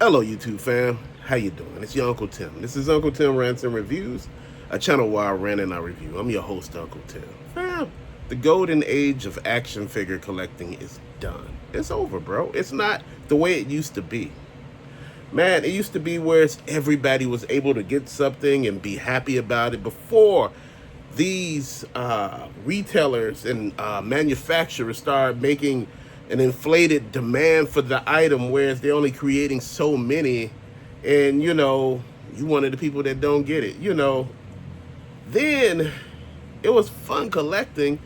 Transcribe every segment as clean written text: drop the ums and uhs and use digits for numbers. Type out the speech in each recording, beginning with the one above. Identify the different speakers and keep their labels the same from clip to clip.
Speaker 1: Hello, YouTube fam. How you doing? It's your Uncle Tim. This is Uncle Tim Rants and Reviews, a channel where I rant and I review. I'm your host, Uncle Tim. Fam, the golden age of action figure collecting is done. It's over, bro. It's not the way it used to be. Man, it used to be where everybody was able to get something and be happy about it before these retailers and manufacturers started making an inflated demand for the item, whereas they're only creating so many, and you one of the people that don't get it. Then it was fun collecting.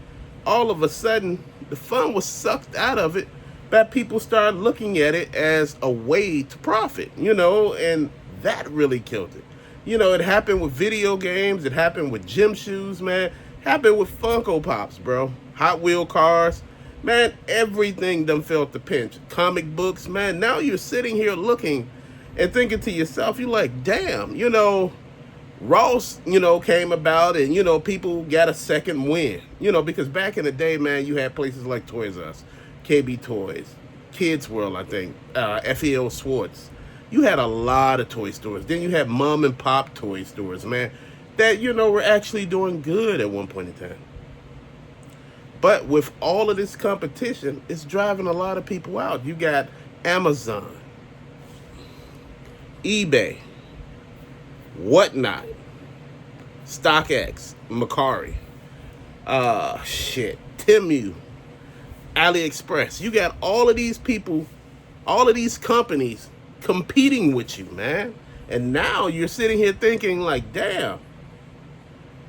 Speaker 1: All of a sudden, the fun was sucked out of it. That people started looking at it as a way to profit, and that really killed it. It happened with video games. It happened with gym shoes, man. It happened with Funko Pops, bro. Hot Wheel cars. Man, everything done felt the pinch. Comic books, man. Now you're sitting here looking and thinking to yourself, you're like, damn, Ross, came about and, people got a second win. Because back in the day, man, you had places like Toys R Us, KB Toys, Kids World, I think, FEL Swartz. You had a lot of toy stores. Then you had mom and pop toy stores, man, that, were actually doing good at one point in time. But with all of this competition, it's driving a lot of people out. You got Amazon, eBay, Whatnot, StockX, Macari, Temu, AliExpress. You got all of these people, all of these companies competing with you, man. And now you're sitting here thinking like, damn,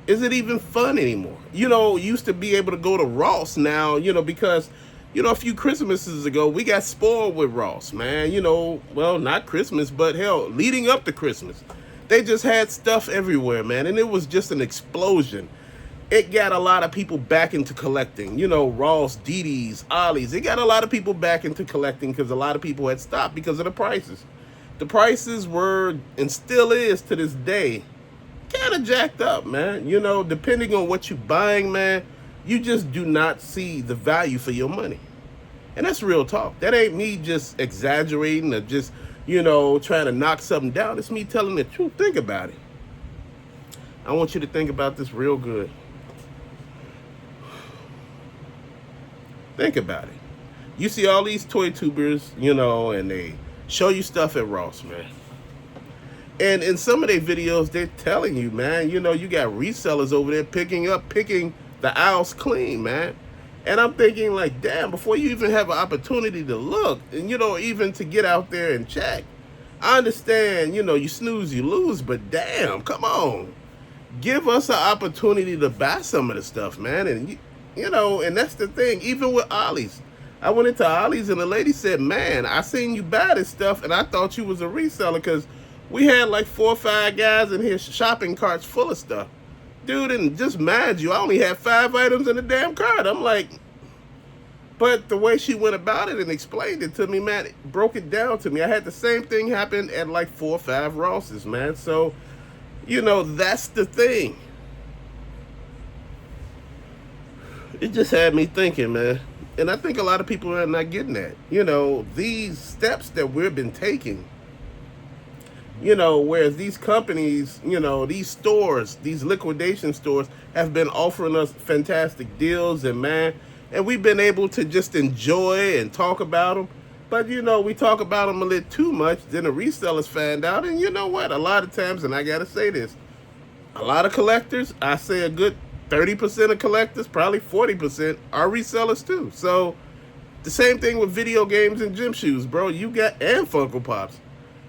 Speaker 1: is it even fun anymore? Used to be able to go to Ross now, because, a few Christmases ago, we got spoiled with Ross, man. Well, not Christmas, but hell, leading up to Christmas. They just had stuff everywhere, man, and it was just an explosion. It got a lot of people back into collecting, Ross, DD's, Ollie's. It got a lot of people back into collecting because a lot of people had stopped because of the prices. The prices were, and still is to this day, kind of jacked up, man. Depending on what you're buying, man, you just do not see the value for your money. And that's real talk. That ain't me just exaggerating or just, trying to knock something down. It's me telling the truth. Think about it. I want you to think about this real good. Think about it. You see all these toy tubers, and they show you stuff at Ross, man. And in some of their videos, they're telling you, man, you got resellers over there picking the aisles clean, man. And I'm thinking like, damn, before you even have an opportunity to look and, even to get out there and check. I understand, you snooze, you lose, but damn, come on. Give us an opportunity to buy some of the stuff, man. And, and that's the thing, even with Ollie's. I went into Ollie's and the lady said, man, I seen you buy this stuff and I thought you was a reseller because we had like 4 or 5 guys in here shopping carts full of stuff. Dude, and just mind you, I only had 5 items in the damn cart. I'm like, but the way she went about it and explained it to me, man, it broke it down to me. I had the same thing happen at like 4 or 5 Rosses, man. So, that's the thing. It just had me thinking, man. And I think a lot of people are not getting that. These steps that we've been taking, whereas these companies, these stores, these liquidation stores have been offering us fantastic deals and we've been able to just enjoy and talk about them. But, we talk about them a little too much, then the resellers find out. And you know what? A lot of times, and I got to say this, a lot of collectors, I say a good 30% of collectors, probably 40% are resellers too. So the same thing with video games and gym shoes, bro. You got, and Funko Pops.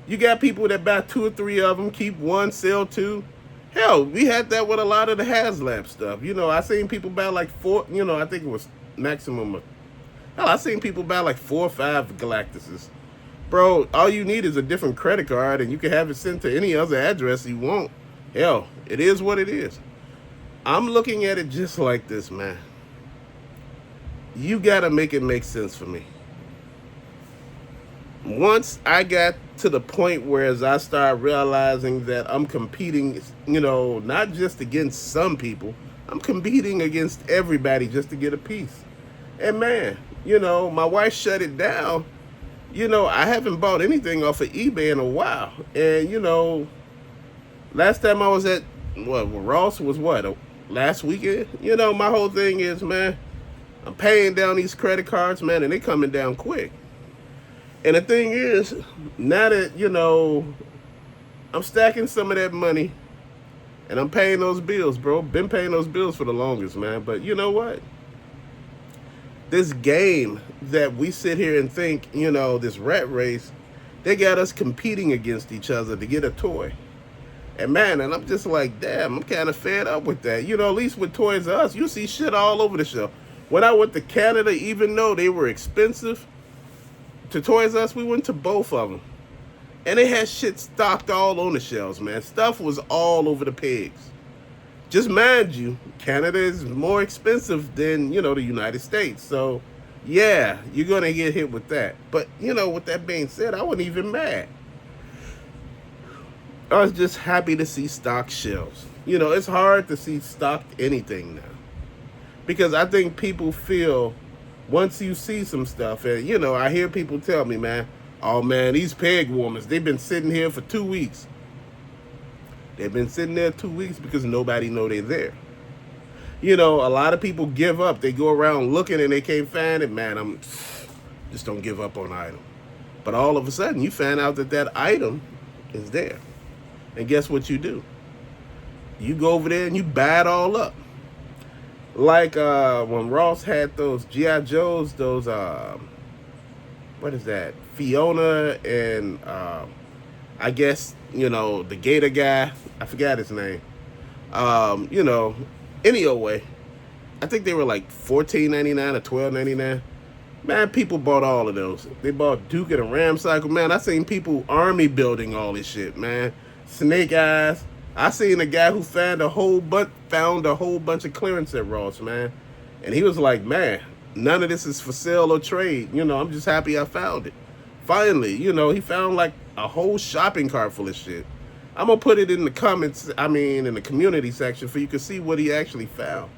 Speaker 1: You got people that buy 2 or 3 of them, keep 1, sell 2. Hell, we had that with a lot of the HasLab stuff. I seen people buy like 4, I think it was maximum. Hell, I seen people buy like 4 or 5 Galactuses. Bro, all you need is a different credit card and you can have it sent to any other address you want. Hell, it is what it is. I'm looking at it just like this, man. You gotta make it make sense for me. Once I got to the point where as I started realizing that I'm competing, not just against some people, I'm competing against everybody just to get a piece. And man, my wife shut it down I haven't bought anything off of eBay in a while. And, last time I was at, Ross was what, last weekend? My whole thing is, man, I'm paying down these credit cards, man, and they coming down quick. And the thing is, now that, I'm stacking some of that money and I'm paying those bills, bro. Been paying those bills for the longest, man. But you know what? This game that we sit here and think, this rat race, they got us competing against each other to get a toy. And man, and I'm just like, damn, I'm kind of fed up with that. At least with Toys R Us, you see shit all over the shelf. When I went to Canada, even though they were expensive, to Toys R Us, we went to both of them. And they had shit stocked all on the shelves, man. Stuff was all over the pegs. Just mind you, Canada is more expensive than, the United States. So, yeah, you're going to get hit with that. But, with that being said, I wasn't even mad. I was just happy to see stocked shelves. It's hard to see stocked anything now. Because I think people feel, once you see some stuff, and, I hear people tell me, man, oh, man, these peg warmers, they've been sitting here for 2 weeks. They've been sitting there 2 weeks because nobody know they're there. A lot of people give up. They go around looking and they can't find it. Man, just don't give up on an item. But all of a sudden, you find out that item is there. And guess what you do? You go over there and you buy it all up. Like when Ross had those G.I. Joes, those, what is that? Fiona and I guess, the Gator guy. I forgot his name. Anyway, I think they were like $14.99 or $12.99. Man, people bought all of those. They bought Duke and a Ram Cycle. Man, I seen people army building all this shit, man. Snake Eyes. I seen a guy who found a whole bunch of clearance at Ross, man. And he was like, man, none of this is for sale or trade. I'm just happy I found it. Finally, he found like a whole shopping cart full of shit. I'm going to put it in the comments, in the community section for you can see what he actually found.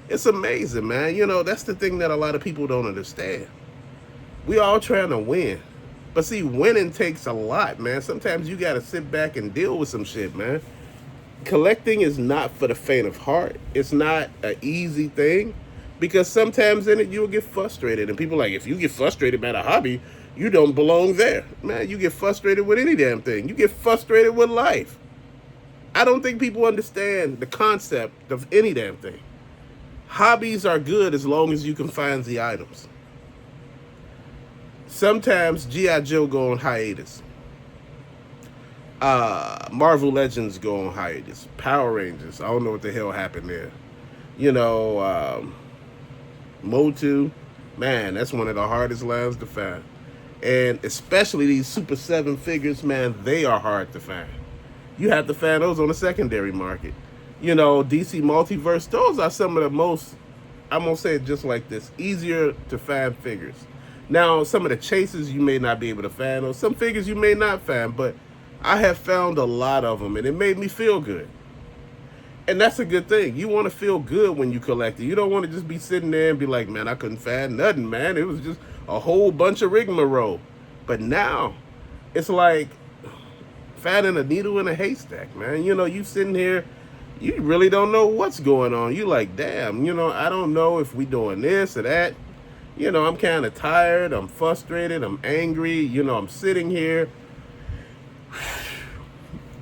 Speaker 1: It's amazing, man. That's the thing that a lot of people don't understand. We all trying to win. But see, winning takes a lot, man. Sometimes you got to sit back and deal with some shit, man. Collecting is not for the faint of heart. It's not an easy thing. Because sometimes in it, you'll get frustrated. And people are like, if you get frustrated about a hobby, you don't belong there. Man, you get frustrated with any damn thing. You get frustrated with life. I don't think people understand the concept of any damn thing. Hobbies are good as long as you can find the items. Sometimes G.I. Joe go on hiatus. Marvel Legends go on hiatus. Power Rangers, I don't know what the hell happened there. Motu, man, that's one of the hardest lines to find. And especially these Super 7 figures, man, they are hard to find. You have to find those on the secondary market. DC Multiverse, those are some of the most, I'm going to say it just like this, easier to find figures. Now, some of the chases you may not be able to find, or some figures you may not find, but I have found a lot of them, and it made me feel good. And that's a good thing. You want to feel good when you collect it. You don't want to just be sitting there and be like, man, I couldn't find nothing, man. It was just a whole bunch of rigmarole. But now, it's like finding a needle in a haystack, man. You sitting here, you really don't know what's going on. You like, damn, I don't know if we doing this or that. I'm kind of tired. I'm frustrated. I'm angry. I'm sitting here.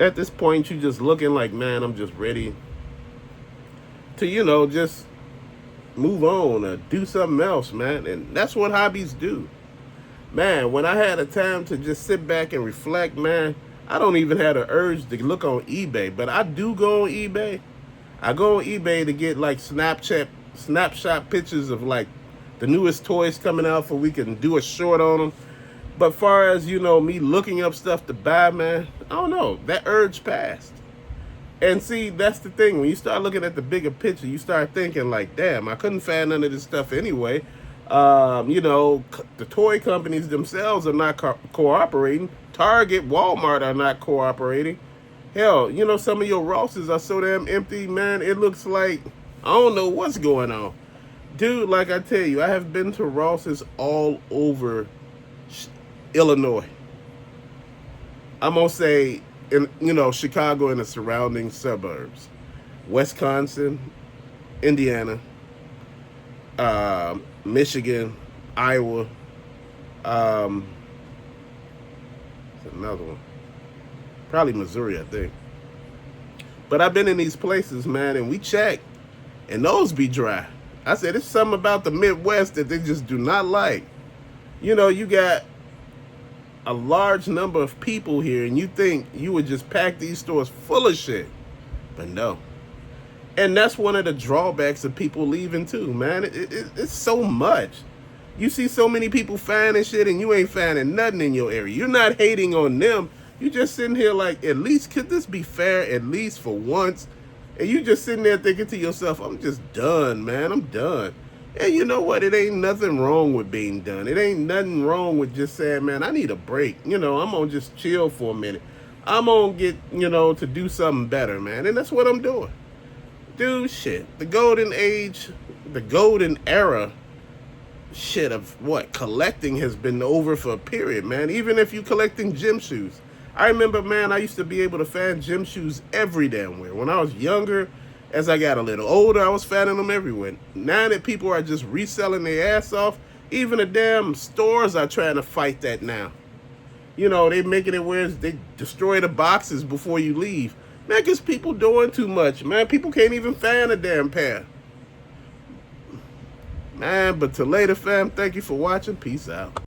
Speaker 1: At this point, you just looking like, man, I'm just ready to, just move on or do something else, man. And that's what hobbies do. Man, when I had a time to just sit back and reflect, man, I don't even have the urge to look on eBay, but I do go on eBay. I go on eBay to get like snapshot pictures of like the newest toys coming out for we can do a short on them. But far as, me looking up stuff to buy, man, I don't know. That urge passed. And see, that's the thing. When you start looking at the bigger picture, you start thinking like, damn, I couldn't find none of this stuff anyway. The toy companies themselves are not cooperating. Target, Walmart are not cooperating. Hell, some of your Rosses are so damn empty, man. It looks like, I don't know what's going on. Dude, like I tell you, I have been to Rosses all over Illinois. I'm gonna say in Chicago and the surrounding suburbs, Wisconsin, Indiana, Michigan, Iowa. Um, Another one, probably Missouri, I think. But I've been in these places, man, and we check, and those be dry. I said, it's something about the Midwest that they just do not like. You got a large number of people here, and you think you would just pack these stores full of shit. But no. And that's one of the drawbacks of people leaving too, man. It's so much. You see so many people finding shit, and you ain't finding nothing in your area. You're not hating on them. You just sitting here like, at least could this be fair, at least for once? And you just sitting there thinking to yourself, I'm just done, man. I'm done. And you know what? It ain't nothing wrong with being done. It ain't nothing wrong with just saying, man, I need a break. I'm going to just chill for a minute. I'm going to get, to do something better, man. And that's what I'm doing. Dude, shit. The golden age, the golden era, shit, of what? Collecting has been over for a period, man. Even if you collecting gym shoes. I remember, man, I used to be able to find gym shoes every damn where. When I was younger, as I got a little older, I was finding them everywhere. Now that people are just reselling their ass off, even the damn stores are trying to fight that now. They making it where they destroy the boxes before you leave. Man, because people doing too much, man. People can't even find a damn pair. Man, but till later, fam, thank you for watching. Peace out.